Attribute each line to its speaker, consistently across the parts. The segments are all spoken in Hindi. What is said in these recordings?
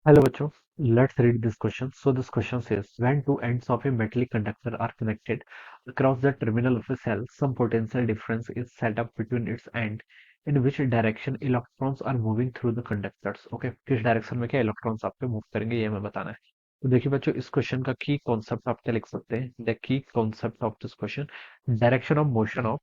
Speaker 1: Hello, bachcho. Let's read this question. So this question says, when two ends of a metallic conductor are connected across the terminal of a cell, some potential difference is set up between its end. In which direction electrons are moving through the conductors? Okay, किस डायरेक्शन में क्या इलेक्ट्रॉन्स आपके मूव करेंगे ये हमें बताना है। तो देखिए बच्चों, इस क्वेश्चन का की कॉन्सेप्ट आप क्या लिख सकते हैं? The key concept of this question, direction of motion of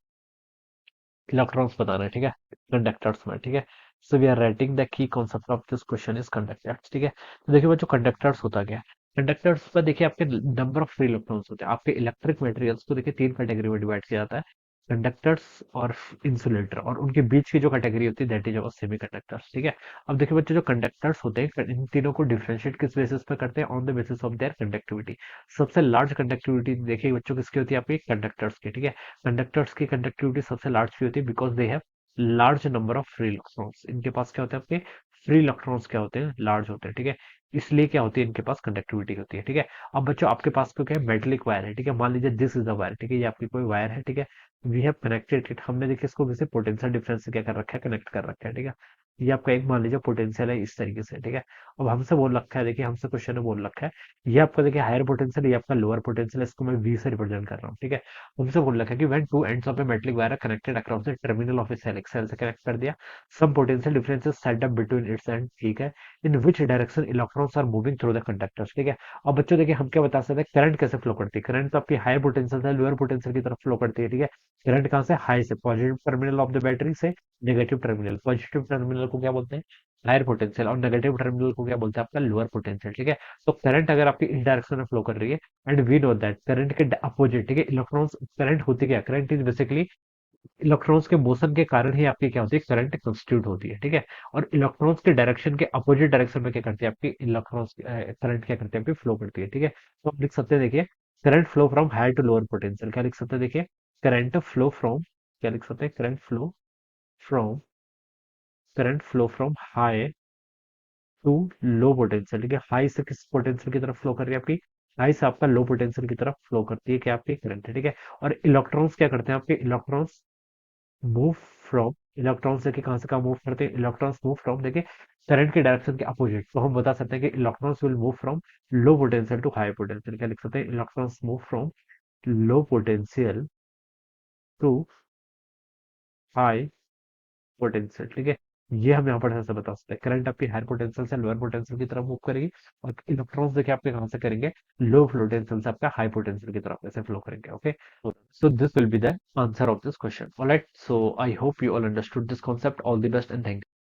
Speaker 1: electrons बताना है, ठीक है, कंडक्टर्स में, ठीक है। So we are writing the key concept of this question is conductors, ठीक है। तो देखिए बच्चों, कंडक्टर्स होता क्या है? कंडक्टर्स पर देखिए आपके नंबर ऑफ फ्री इलेक्ट्रॉन्स होते हैं। आपके इलेक्ट्रिक मटेरियल्स को देखिए तीन कैटेगरी में डिवाइड किया जाता है, कंडक्टर्स और इंसुलेटर, और उनके बीच की जो कैटेगरी होती है that is our semi conductors, ठीक है। अब देखिए बच्चों, जो कंडक्टर्स होते हैं इन तीनों को डिफरेंशिएट किस बेसिस पे करते हैं? On the basis of their conductivity. सबसे लार्ज कंडक्टिविटी देखिए बच्चों किसकी होती है? आपकी कंडक्टर्स की, ठीक है। कंडक्टर्स की कंडक्टिविटी सबसे लार्ज की होती है because they have large number of free electrons. इनके पास क्या होते हैं? आपके फ्री इलेक्ट्रॉन्स क्या होते हैं? लार्ज होते हैं, ठीक है। इसलिए क्या होती है? इनके पास कंडक्टिविटी होती है, ठीक है। अब बच्चों, आपके पास तो क्या है? मेटेलिक वायर है, ठीक है। मान लीजिए दिस इज द वायर, ठीक है, ये आपकी कोई वायर है, ठीक है। वी हैव कनेक्टेड इट, हमने देखिए इसको वैसे पोटेंशियल डिफरेंस से क्या कर रखा है? कनेक्ट कर रखा है, ठीक है। ये आपका एक मान लीजिए पोटेंशियल है इस तरीके से, ठीक है। अब हमसे बोल रखा है, देखिए हमसे क्वेश्चन में बोल रखा है, ये आपका देखिए हायर पोटेंशियल, ये आपका लोअर पोटेंशियल, इसको मैं वी से रिप्रेजेंट कर रहा हूँ, ठीक है। हमसे बोल रखा है कि when two ends of a metallic wire are connected across the terminal of a cell, एक सेल से कनेक्ट कर दिया, some potential difference is set up between its end, ठीक है। In which direction electrons are moving through the conductors, ठीक है। अब बच्चों देखिए, हम क्या बता सकते हैं करंट कैसे फ्लो करती है? करंट तो आपकी हायर पोटेंशियल से लोअर पोटेंशियल की तरफ फ्लो करती है, ठीक है। करंट कहाँ से? हाई से, positive terminal of the battery से नेगेटिव टर्मिनल। पॉजिटिव टर्मिनल को क्या बोलते हैं? हायर पोटेंशियल, और नेगेटिव टर्मिनल को क्या बोलते हैं? आपका लोअर पोटेंशियल, ठीक है। तो करंट अगर आपकी इन डायरेक्शन में फ्लो कर रही है, and we know that current के अपोजिट, ठीक है, इलेक्ट्रॉन्स, करंट होती क्या? करंट इज बेसिकली इलेक्ट्रॉन्स के मोशन के कारण ही आपकी क्या होती है? करंट कंस्टिट्यूट होती है, ठीक है। और इलेक्ट्रॉन्स के डायरेक्शन के अपोजिट डायरेक्शन में क्या करती है? आपकी इलेक्ट्रॉन्स करंट क्या करती है? आपकी फ्लो करती है, ठीक है। तो हम लिख सकते हैं, देखिए, current flow from higher to lower potential, क्या लिख सकते हैं? देखिए, करंट फ्लो फ्रॉम, क्या लिख सकते हैं? From current flow from high to low potential, ठीक है। हाई से किस पोटेंशियल की तरफ फ्लो कर रही है? आपकी हाई से आपका लो पोटेंशियल की तरफ फ्लो करती है, क्या आपकी करंट है, ठीक है। और इलेक्ट्रॉन्स क्या करते हैं? आपके इलेक्ट्रॉन्स मूव फ्रॉम, इलेक्ट्रॉन्स देखिए कहां से कहां मूव करते हैं? इलेक्ट्रॉन्स मूव फ्रॉम, देखिए, करंट के डायरेक्शन के अपोजिट। तो हम बता सकते हैं कि electrons will move from low potential to high potential, क्या लिख सकते हैं? Electrons move from low potential to high potential, ठीक है। ये हम यहाँ पर ऐसे बता सकते हैं, करंट आपकी हायर पोटेंशियल से लोअर पोटेंशियल की तरफ मूव करेगी, और इलेक्ट्रॉन्स देखिए आपके कहाँ से करेंगे? लो पोटेंशियल से आपका हाई पोटेंशियल की तरफ ऐसे फ्लो करेंगे, okay. So this will be the answer of this question. All right. So I hope you all understood this concept. All the best and thank you.